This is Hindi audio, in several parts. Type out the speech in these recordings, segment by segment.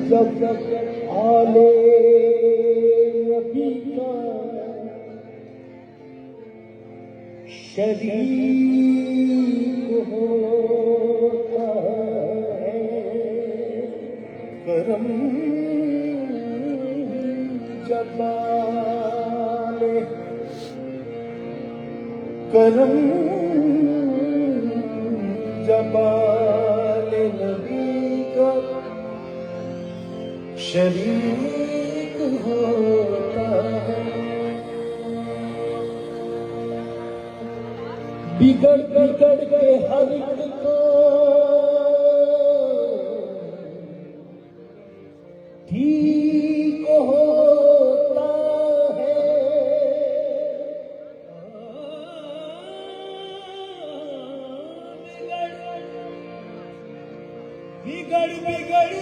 जब आले नबी का शरीक होता है, करम जब आले करम जब आले नबी का शरीक होता है। बिगड़ बिगड़ के हर एक को ठीक होता है। बिगड़ बिगड़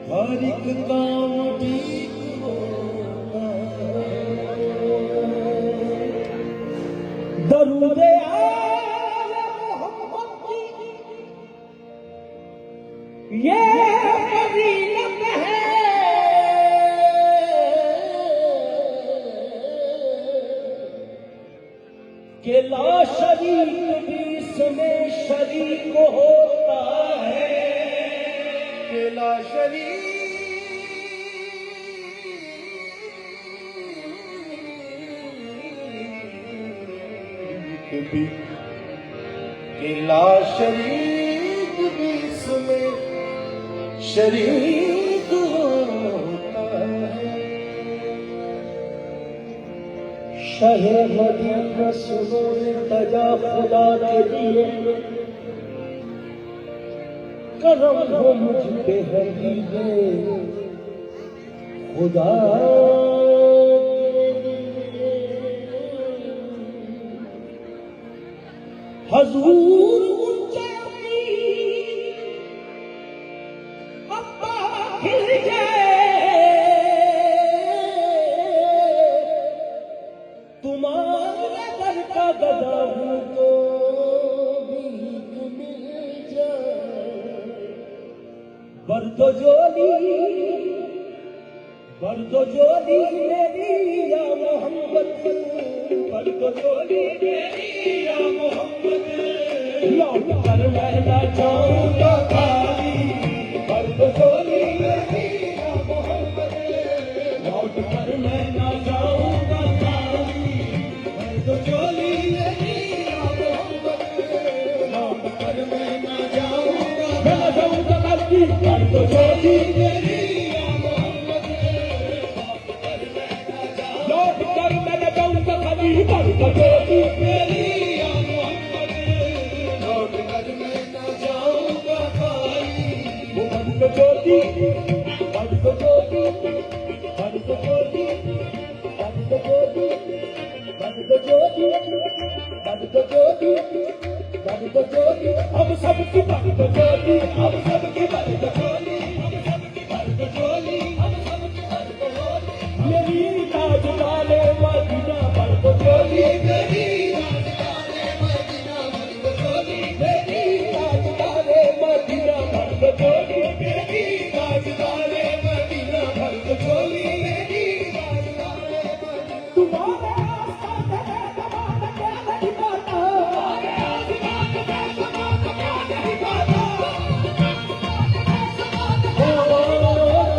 हर एक काम ठीक होता है। दरूदे आले मोहम्मद की ये फजीलत है कि ला शरीक भी इसमें शरीक होता है। ला शरीक भी ला शरीक भी इसमें शरीक होता है। शहे मदीना सुनो तजा खुदा के लिए करम हो मुझ पे हबीबे खुदा। हजूर ऊंचे अब्बा खिल जाए तुम्हारे दर का गदा हूं तो भीख मिल जाए। बर्दो जोली मेरी या मोहम्मद, बर्दो जोली मेरी या मोहम्मद, लौट कर मैं ना जाऊंगा खाली। बर्दो जोली मेरी या मोहम्मद, लौट कर मैं ना जाऊंगा खाली। बर्दो जोली मेरी या मोहम्मद, लौट कर मैं ना जाऊंगा खाली। बर्दो जोली मेरी या मोहम्मद, लौट कर मैं ना जाऊंगा खाली। बर्दो जोली मेरी या मोहम्मद, लौट कर मैं ना जाऊंगा खाली। बर्दो जोली बर्दो जोली बर्दो जोली बर्दो जोली बर्दो जोली बर्दो जोली बर्दो जोली हम सबकी बर्दो जोली, हम सबकी बर्दो जोली, हम सबकी बर्दो जोली, हम सबकी बर्दो जोली। मेरी ताज वाले मदीना बर्दो जोली, मेरी ताज वाले मदीना बर्दो जोली, मेरी ताज वाले मदीना बर्दो जोली, मेरी ताज वाले मदीना बर्दो जोली, मेरी ताज वाले मदीना। तुम्हारे आसमान में ज़माना क्या नहीं पाता, तुम्हारे आसमान में ज़माना क्या नहीं पाता।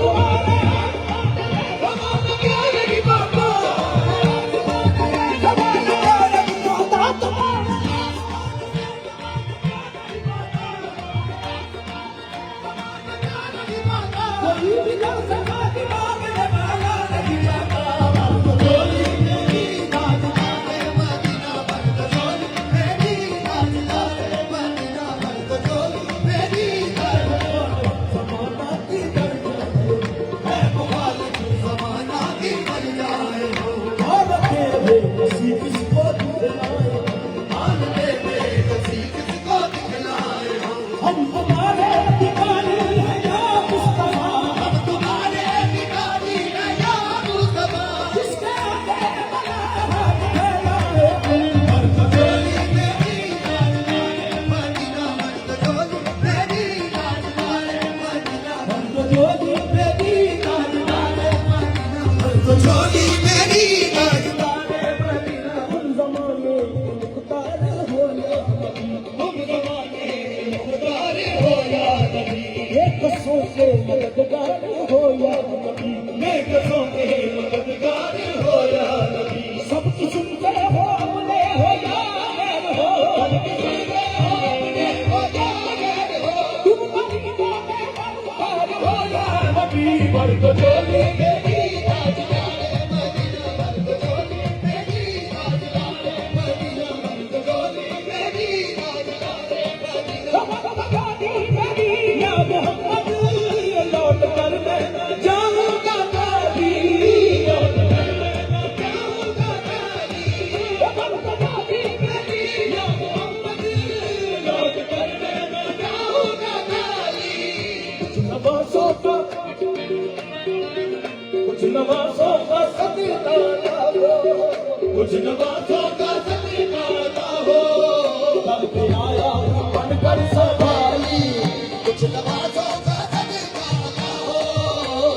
तुम्हारे आसमान में ज़माना क्या नहीं पाता, ज़माना क्या नहीं पाता। तुम्हारे कोई भी कर सका दिमाग में वाला नहीं जाता। बर्दो जोली मेरी कुछ नवाजों का सदका ना हो, दर पे आया हूँ बनकर सवारी, कुछ नवाजों का सदका ना हो,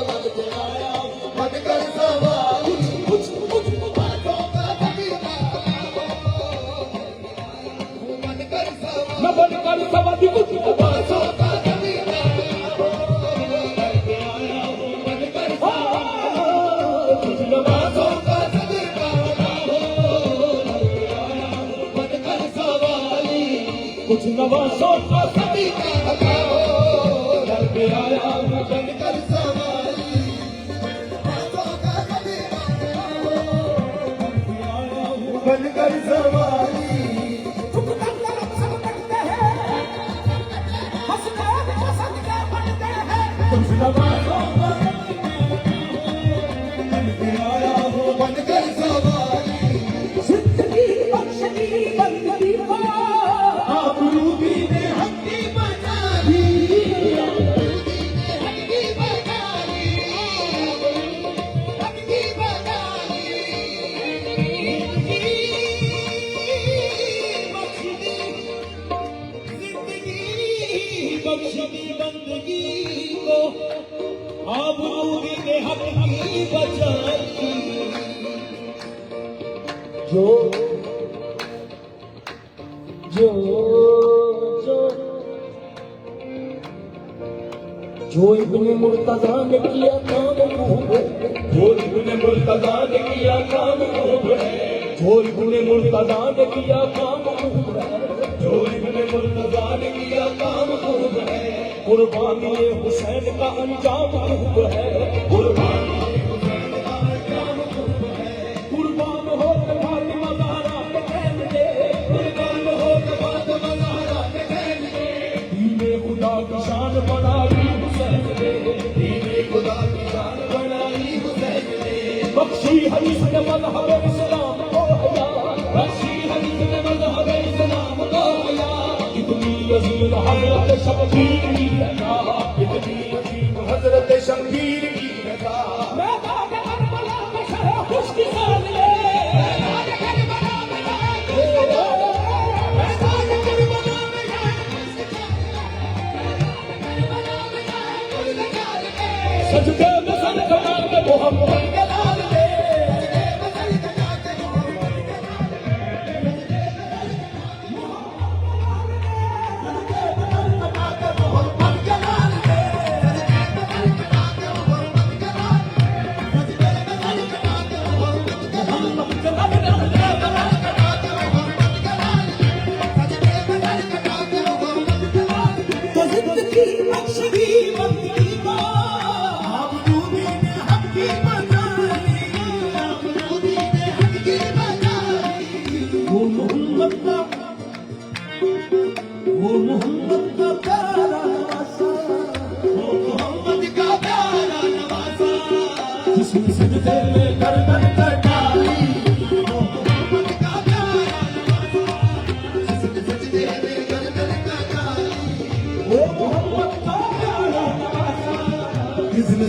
दर पे आया हूँ बनकर सवारी, कुछ नवाजों का सदका ना हो, बनकर सवारी, मैं बनकर सवारी, कुछ नवाजों का कुछ नवाजों का सदका ना हो, दर पे आया हूँ बनकर सवारी, नवाजों का सदका ना हो, दर पे आया हूँ बनकर सवारी। चुप कर सब करते हैं, हंसते पसंद के बनते हैं, कुछ नवाजों का सदका दर पे आया हूँ बनकर सवारी, जिंदगी बख्शती बंदगी बख्शदी बंदगी को, आबरूदी ने हक की बचाई, जो जो जो जो इब्ने मुर्तज़ा ने किया काम खूब है, जो इब्ने मुर्तज़ा ने किया काम खूब है, जो इब्ने मुर्तज़ा ने किया काम खूब है, जो इब्ने मुर्तज़ा ने किया काम खूब है, कुर्बानी हुसैन का अंजाम खूब है, कुर्बानी हुसैन का अंजाम खूब है, कुर्बान हो फातिमा ज़हरा के कहन दे, कुर्बान हो फातिमा ज़हरा के कहन दे, दीने खुदा की शान बढ़ाई हुसैन ने, दीने खुदा की शान बढ़ाई हुसैन ने, बख्शी हदीस ने मज़हब इस्लाम को हया, बख्शी हदीस ने मज़हब इस्लाम को हया, इतनी अजीम हज़रत शबीर की लगा, इतनी अजीम हज़रत शबीर की लगा, मैं बागे करबला में शह खुश्की साल ले, मैं बागे करबला में शह खुश्की साल ले, मैं बागे करबला में शह खुश्की साल ले, सजदे में सर कमा के मोहम्मद के लाल ले,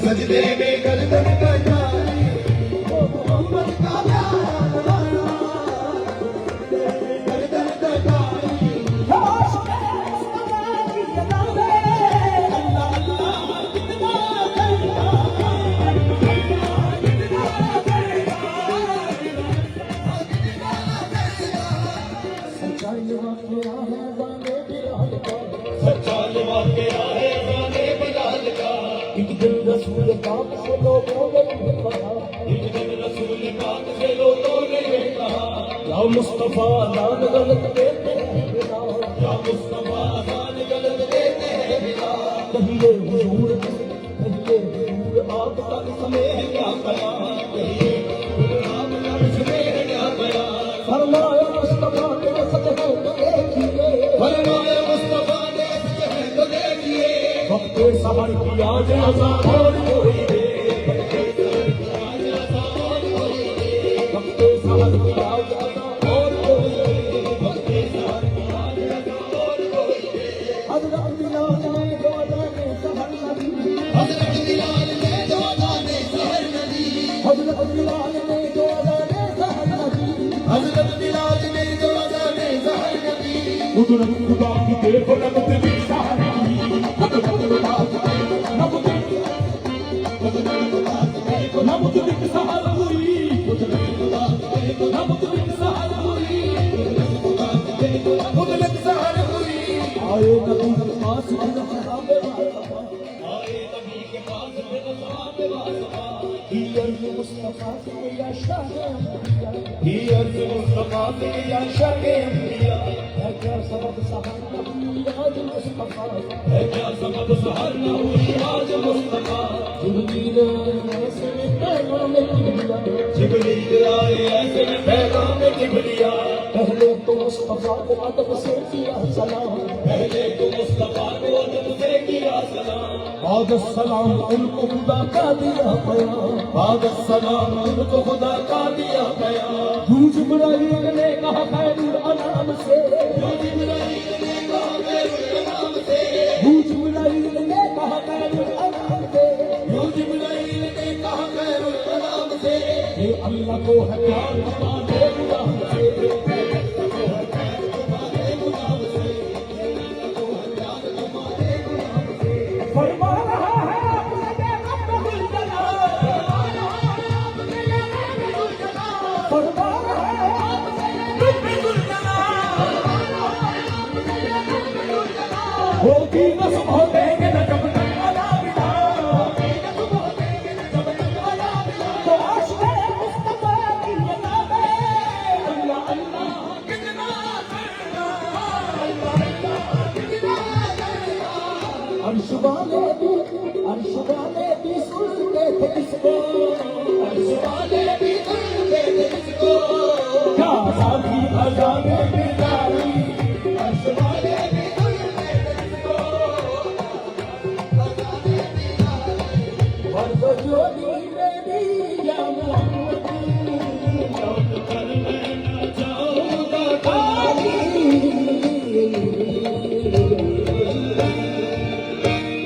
सजदे में गर्दन कटाई, ओ मोहम्मद का प्यारा गर्दन कटाई, होश में मुस्तफा की अदा में, अल्लाह अल्लाह कितना करता, कितना करता, सच्चाई वाक़या है ज़ाने बिलाल का, सच्चाई वाक़या है ज़ाने बिलाल का, एक दिन रसूल पाक से लोगों ने कहा, एक दिन रसूल पाक से लोगों ने कहा, या मुस्तफा दान गलत देते हैं बिला, या मुस्तफा दान गलत देते हैं बिला, कहिए हुजूर आपका इसमें क्या कया, कहिए आपका इसमें क्या कया, फरमाया मुस्तफा के वसत है तो देखिए, फरमाया मुस्तफा ने वसत है तो देखिए, वक्त सबर की आज अज़ान और कोई दे, वक्त सबर की आज अज़ान और कोई दे, वक्त सबर की आज अज़ान और कोई दे, हज़रत बिलाल ने जो अज़ाने सहर नदी, हज़रत बिलाल ने जो अज़ाने सहर नदी, हज़रत बिलाल ने जो अज़ाने सहर नदी, हजरत बिलाल ने जो जाने ज़हर नबी कुदरत खुदा की देखो नमत भी सहारा की कुदरत खुदा की नमत नमत भी सहारा हुई कुदरत खुदा की नमत भी सहारा हुई मुतलक ज़हर हुई आए नबी के पास में सहाबे आए नबी के पास में सहाबे वासफा ही अर्ज़ मुस्तफा से या शाह ही अर्ज़ मुस्तफा से या शाके अंबिया है क्या सबब सहारा हुई आज मुस्तफा है क्या सबब सहार न हुई आज मुस्तफा जिब्रील ऐसे में पैगाम किबला जिब्रील आए ऐसे में पैगाम किबलिया पहले तो मुस्तफा को अदब से किया सलाम पहले तो मुस्तफा को अदब से किया सलाम बाद सलाम उनको खुदा का दिया बयान बाद सलाम उनको खुदा का दिया गया जिब्राइल ने कहा खैरुल अनाम से जिब्राइल ने कहा खैरुल अनाम से जिब्राइल ने कहा खैरुल अनाम से जिब्राइल ने कहा खैरुल अनाम से ये अल्लाह को है प्यार हमारे गुनाह से फरमा रहा है अपने रब्बुल जलाल फरमा रहा है रब्बुल जलाल होगी नस्म हो देंगे न जब तक अला बिला तो आशिक़े मुस्तफा की जनाबे अल्लाह अल्लाह कितना करना अर्श वाले भी सुनते थे इसको अर्श वाले भी सुनते थे इसको क्या साथी अजाने बिदारी अर्श वाले भी सुनते थे इसको वर्द जोड़ी